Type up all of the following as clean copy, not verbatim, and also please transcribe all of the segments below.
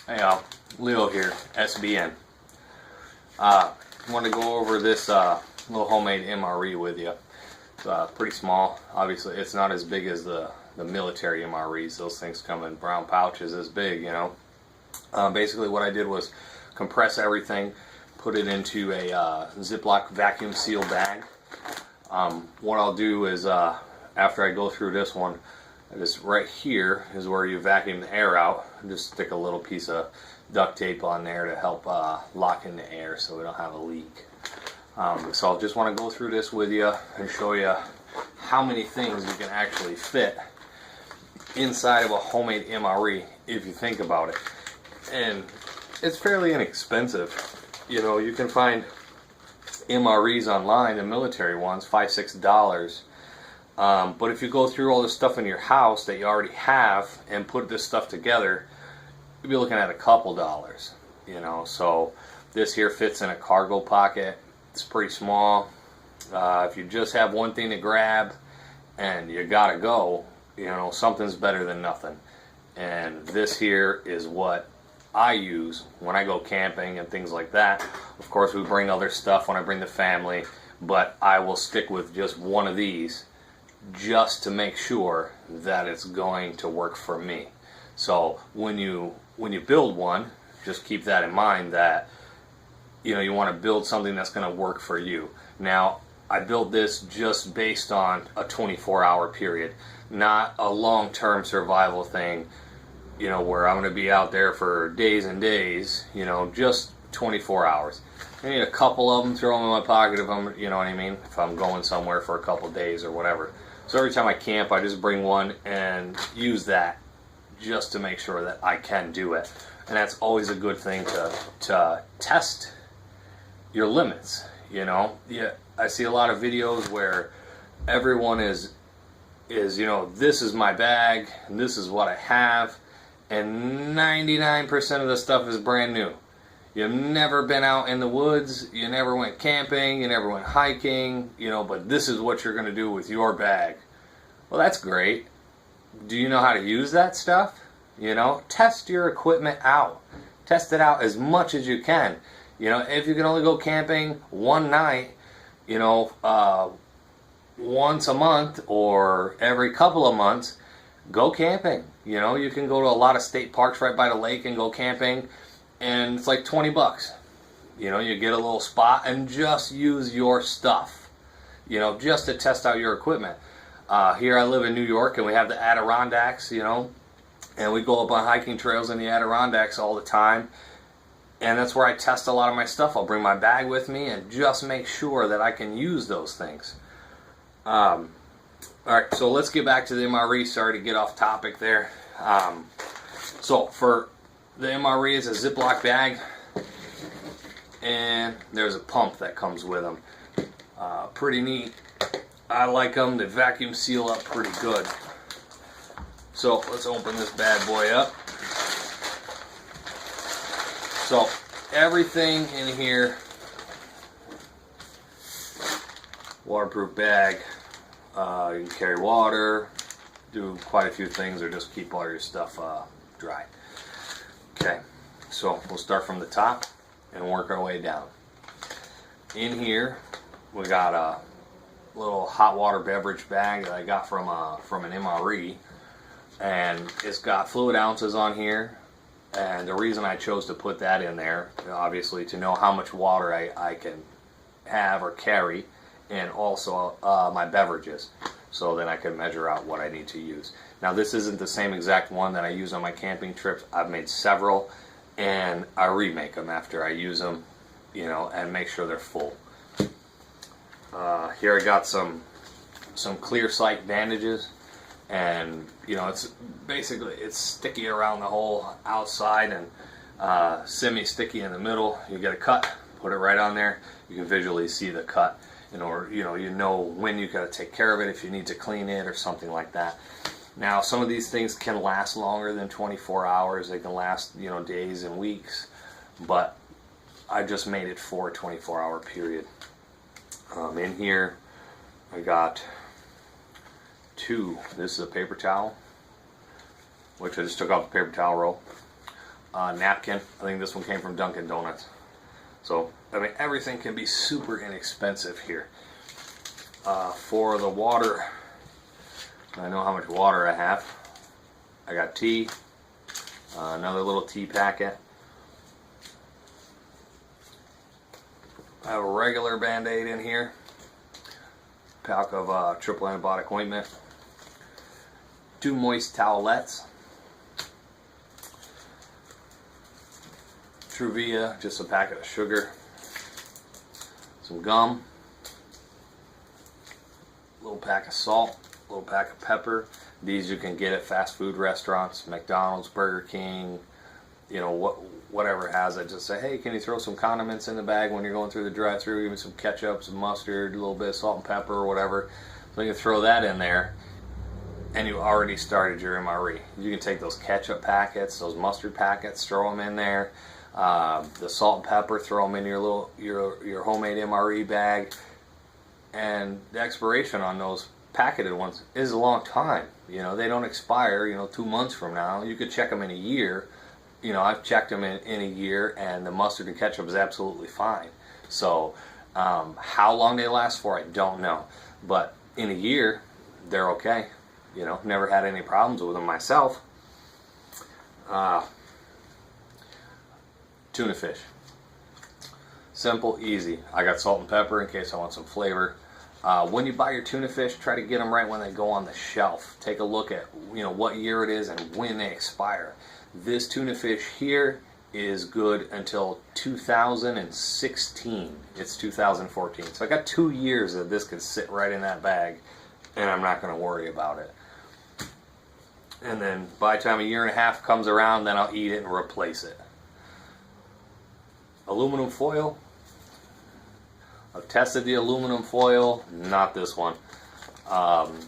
Hey, Leo here, SBN. I want to go over this little homemade MRE with you. It's pretty small. Obviously, it's not as big as the military MREs. Those things come in brown pouches this big, you know. Basically, what I did was compress everything, put it into a Ziploc vacuum seal bag. What I'll do is, after I go through this one, this right here is where you vacuum the air out. Just stick a little piece of duct tape on there to help lock in the air so we don't have a leak. So I just want to go through this with you and show you how many things you can actually fit inside of a homemade MRE if you think about it. And it's fairly inexpensive. You know, you can find MREs online, the military ones, $5, $6. But if you go through all the stuff in your house that you already have and put this stuff together, you'll be looking at a couple dollars, you know. So this here fits in a cargo pocket. It's pretty small. If you just have one thing to grab and you gotta go, you know, something's better than nothing. And this here is what I use when I go camping and things like that. Of course, we bring other stuff when I bring the family, but I will stick with just one of these just to make sure that it's going to work for me. So when you build one, just keep that in mind, that you know you want to build something that's going to work for you. Now, I built this just based on a 24-hour period, not a long-term survival thing, you know, where I'm going to be out there for days and days, you know, just 24 hours. I need a couple of them, throw them in my pocket if I'm, you know what I mean, if I'm going somewhere for a couple days or whatever. So every time I camp, I just bring one and use that just to make sure that I can do it. And that's always a good thing to test your limits, you know. Yeah, I see a lot of videos where everyone is you know, this is my bag and this is what I have, and 99% of the stuff is brand new. You've never been out in the woods, you never went camping, you never went hiking, you know, but this is what you're going to do with your bag. Well, that's great. Do you know how to use that stuff? You know, test your equipment out. Test it out as much as you can. You know, if you can only go camping one night, you know, once a month or every couple of months, go camping. You know, you can go to a lot of state parks right by the lake and go camping, and it's like 20 bucks. You know, you get a little spot and just use your stuff, you know, just to test out your equipment. Here I live in New York, and we have the Adirondacks, you know, and we go up on hiking trails in the Adirondacks all the time, and that's where I test a lot of my stuff. I'll bring my bag with me and just make sure that I can use those things. Alright, so let's get back to the MRE. Sorry to get off topic there. So for the MRE, is a Ziploc bag, and there's a pump that comes with them. Pretty neat. I like them. They vacuum seal up pretty good. So let's open this bad boy up. So everything in here, waterproof bag. You can carry water, do quite a few things, or just keep all your stuff dry. Okay, so we'll start from the top and work our way down. In here, we got a little hot water beverage bag that I got from an MRE, and it's got fluid ounces on here. And the reason I chose to put that in there, obviously, to know how much water I can have or carry, and also my beverages, so then I can measure out what I need to use. Now, this isn't the same exact one that I use on my camping trips. I've made several, and I remake them after I use them, you know, and make sure they're full. Here I got some clear sight bandages, and you know, it's basically, it's sticky around the whole outside and semi-sticky in the middle. You get a cut, put it right on there. You can visually see the cut, or you know when you got to take care of it, if you need to clean it or something like that. Now, some of these things can last longer than 24 hours. They can last, you know, days and weeks, but I just made it for a 24-hour period. In here, I got two. This is a paper towel, which I just took off the paper towel roll. napkin. I think this one came from Dunkin' Donuts. So, I mean, everything can be super inexpensive here. For the water, I know how much water I have. I got tea, another little tea packet. I have a regular Band-Aid in here, pack of triple antibiotic ointment, 2 moist towelettes, Truvia, just a packet of sugar, some gum, a little pack of salt, a little pack of pepper. These you can get at fast food restaurants, McDonald's, Burger King, you know, whatever has it. Just say, hey, can you throw some condiments in the bag when you're going through the drive-thru? Give me some ketchup, some mustard, a little bit of salt and pepper or whatever. So you can throw that in there, and you already started your MRE. You can take those ketchup packets, those mustard packets, throw them in there. The salt and pepper, throw them in your homemade MRE bag. And the expiration on those packeted ones is a long time. You know, they don't expire, 2 months from now. You could check them in a year. You know, I've checked them in a year, and the mustard and ketchup is absolutely fine. So, how long they last for, I don't know. But in a year, they're okay. You know, never had any problems with them myself. Tuna fish. Simple, easy. I got salt and pepper in case I want some flavor. When you buy your tuna fish, try to get them right when they go on the shelf. Take a look at what year it is and when they expire. This tuna fish here is good until 2016. It's 2014. So I got 2 years that this could sit right in that bag, and I'm not going to worry about it. And then by the time a year and a half comes around, then I'll eat it and replace it. Aluminum foil. I've tested the aluminum foil, not this one,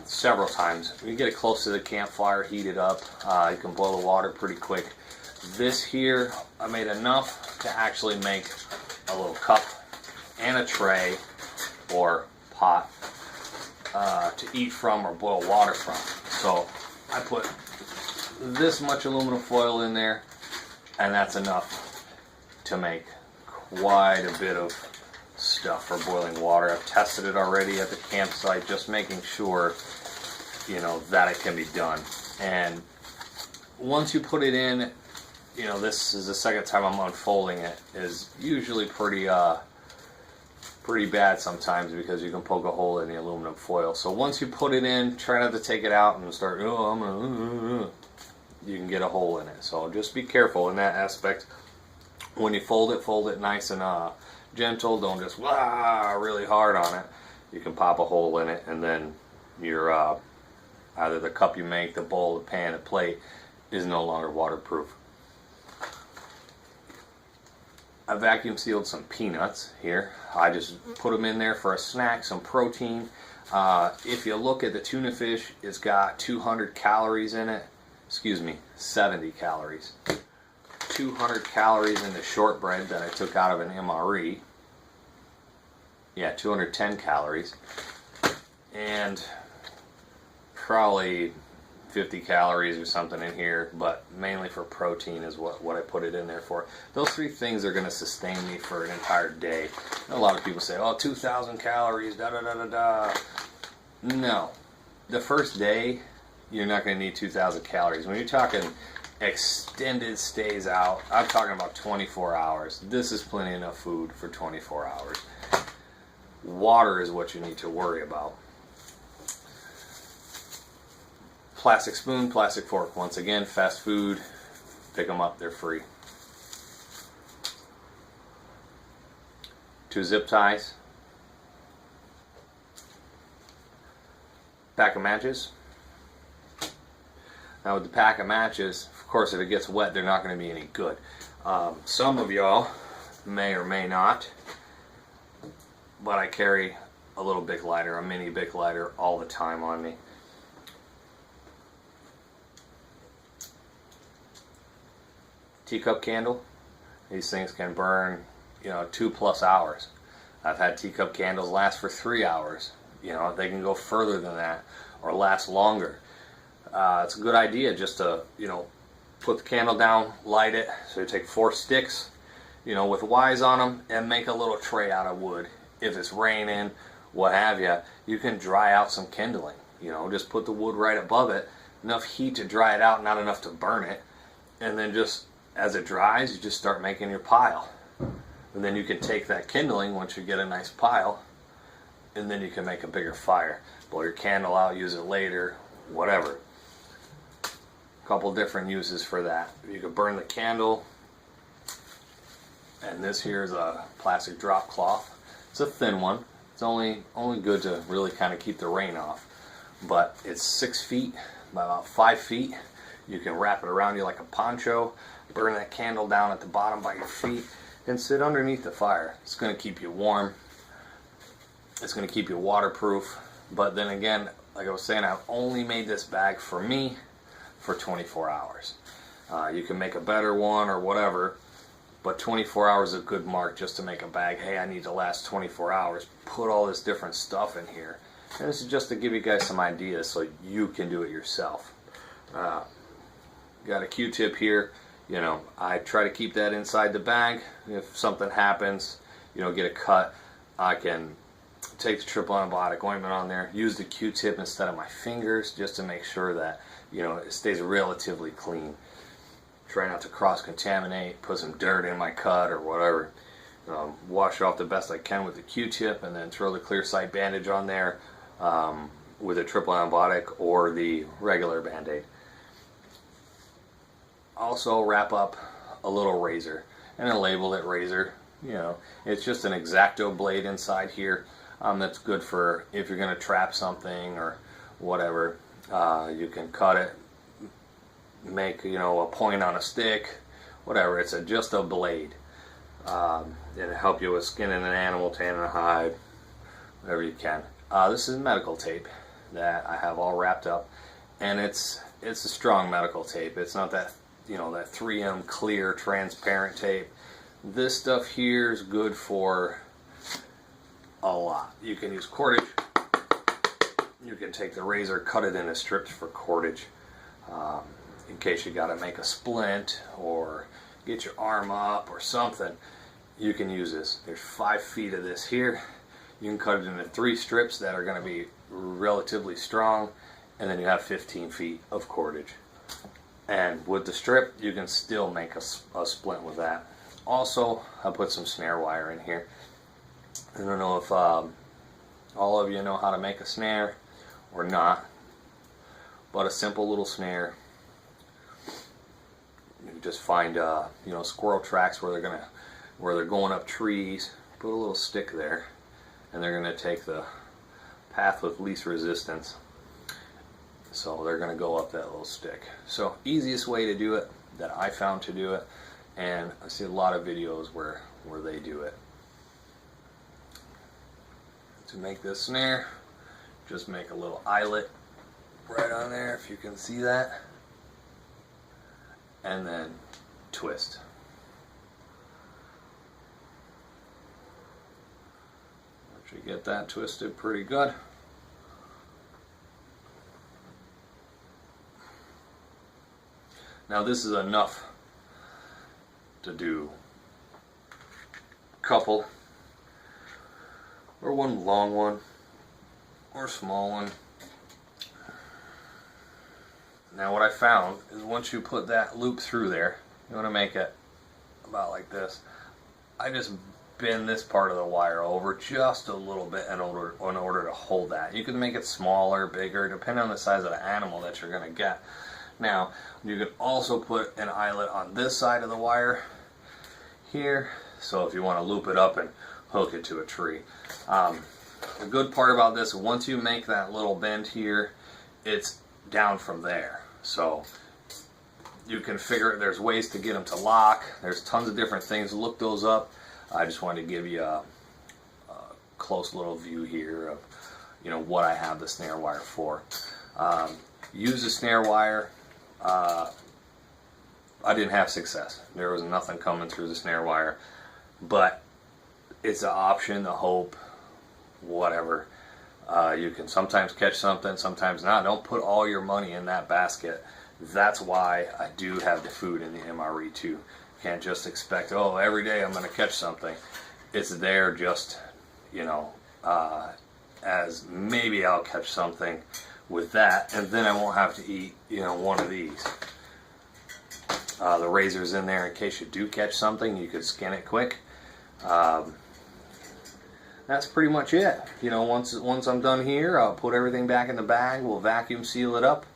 several times. When you get it close to the campfire, heat it up, you can boil the water pretty quick. This here, I made enough to actually make a little cup and a tray or pot to eat from or boil water from. So I put this much aluminum foil in there, and that's enough to make quite a bit of stuff for boiling water. I've tested it already at the campsite, just making sure, that it can be done. And once you put it in, this is the second time I'm unfolding it, is usually pretty bad sometimes because you can poke a hole in the aluminum foil. So once you put it in, try not to take it out and start, you can get a hole in it. So just be careful in that aspect. When you fold it nice and gentle. Don't just really hard on it. You can pop a hole in it, and then your either the cup you make, the bowl, the pan, the plate is no longer waterproof. I vacuum sealed some peanuts here. I just put them in there for a snack, some protein. If you look at the tuna fish, it's got 200 calories in it. 70 calories. 200 calories in the shortbread that I took out of an MRE. Yeah, 210 calories. And probably 50 calories or something in here, but mainly for protein is what I put it in there for. Those 3 things are going to sustain me for an entire day. A lot of people say, 2,000 calories, da-da-da-da-da. No. The first day, you're not going to need 2,000 calories. When you're talking extended stays out, I'm talking about 24 hours. This is plenty enough food for 24 hours. Water is what you need to worry about. Plastic spoon, plastic fork. Once again, fast food, pick them up, they're free. 2 zip ties. Pack of matches. Now with the pack of matches, of course, if it gets wet, they're not going to be any good. Some of y'all may or may not, but I carry a little Bic lighter, a mini Bic lighter, all the time on me. Teacup candle. These things can burn, 2+ hours. I've had teacup candles last for 3 hours. They can go further than that or last longer. It's a good idea just to, put the candle down, light it. So you take 4 sticks, you know, with Y's on them, and make a little tray out of wood. If it's raining, what have you, you can dry out some kindling. You know, just put the wood right above it, enough heat to dry it out, not enough to burn it, and then just as it dries, you just start making your pile. And then you can take that kindling once you get a nice pile, and then you can make a bigger fire. Blow your candle out, use it later, whatever. A couple different uses for that. You could burn the candle, and this here is a plastic drop cloth. It's a thin one. It's only good to really kind of keep the rain off. But it's 6 feet by about 5 feet. You can wrap it around you like a poncho, burn that candle down at the bottom by your feet, and sit underneath the fire. It's going to keep you warm. It's going to keep you waterproof. But then again, like I was saying, I've only made this bag for me for 24 hours. You can make a better one or whatever, but 24 hours is a good mark just to make a bag. Hey, I need to last 24 hours. Put all this different stuff in here. And this is just to give you guys some ideas so you can do it yourself. Got a Q-tip here. You know, I try to keep that inside the bag. If something happens, you know, get a cut, I can take the triple antibiotic ointment on there, use the Q-tip instead of my fingers just to make sure that, you know, it stays relatively clean. Try not to cross-contaminate, put some dirt in my cut or whatever. Wash it off the best I can with the Q-tip, and then throw the clear side bandage on there with a triple antibiotic or the regular Band-Aid. Also wrap up a little razor, and then label it razor. You know, it's just an X-Acto blade inside here. That's good for if you're going to trap something or whatever. You can cut it, make, you know, a point on a stick, whatever. It's just a blade. It'll help you with skinning an animal, tanning a hide, whatever you can. This is medical tape that I have all wrapped up, and it's a strong medical tape. It's not that, you know, that 3M clear transparent tape. This stuff here is good for a lot. You can use cordage. You can take the razor, cut it into strips for cordage, in case you got to make a splint or get your arm up or something. You can use this. There's 5 feet of this here. You can cut it into 3 strips that are going to be relatively strong, and then you have 15 feet of cordage. And with the strip, you can still make a splint with that. Also, I put some snare wire in here. I don't know if all of you know how to make a snare or not, but a simple little snare. You just find you know, squirrel tracks where they're going up trees. Put a little stick there, and they're going to take the path with least resistance. So they're going to go up that little stick. So easiest way to do it that I found to do it, and I see a lot of videos where they do it. To make this snare, just make a little eyelet right on there, if you can see that, and then twist. Once you get that twisted pretty good, now this is enough to do a couple, or one long one, or a small one. Now what I found is once you put that loop through there, you want to make it about like this. I just bend this part of the wire over just a little bit in order to hold that. You can make it smaller, bigger, depending on the size of the animal that you're going to get. Now, you can also put an eyelet on this side of the wire here, so if you want to loop it up and hook it to a tree. The good part about this, once you make that little bend here, it's down from there. So you can figure, there's ways to get them to lock. There's tons of different things. Look those up. I just wanted to give you a close little view here of, you know, what I have the snare wire for. Use the snare wire. I didn't have success. There was nothing coming through the snare wire, but it's an option, a hope, whatever. You can sometimes catch something, sometimes not. Don't put all your money in that basket. That's why I do have the food in the MRE too. Can't just expect, oh, every day I'm going to catch something. It's there just, you know, as maybe I'll catch something with that, and then I won't have to eat, you know, one of these. The razor's in there in case you do catch something. You could skin it quick. That's pretty much it. You know, once I'm done here, I'll put everything back in the bag. We'll vacuum seal it up,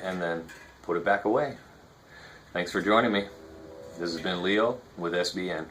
and then put it back away. Thanks for joining me. This has been Leo with SBN.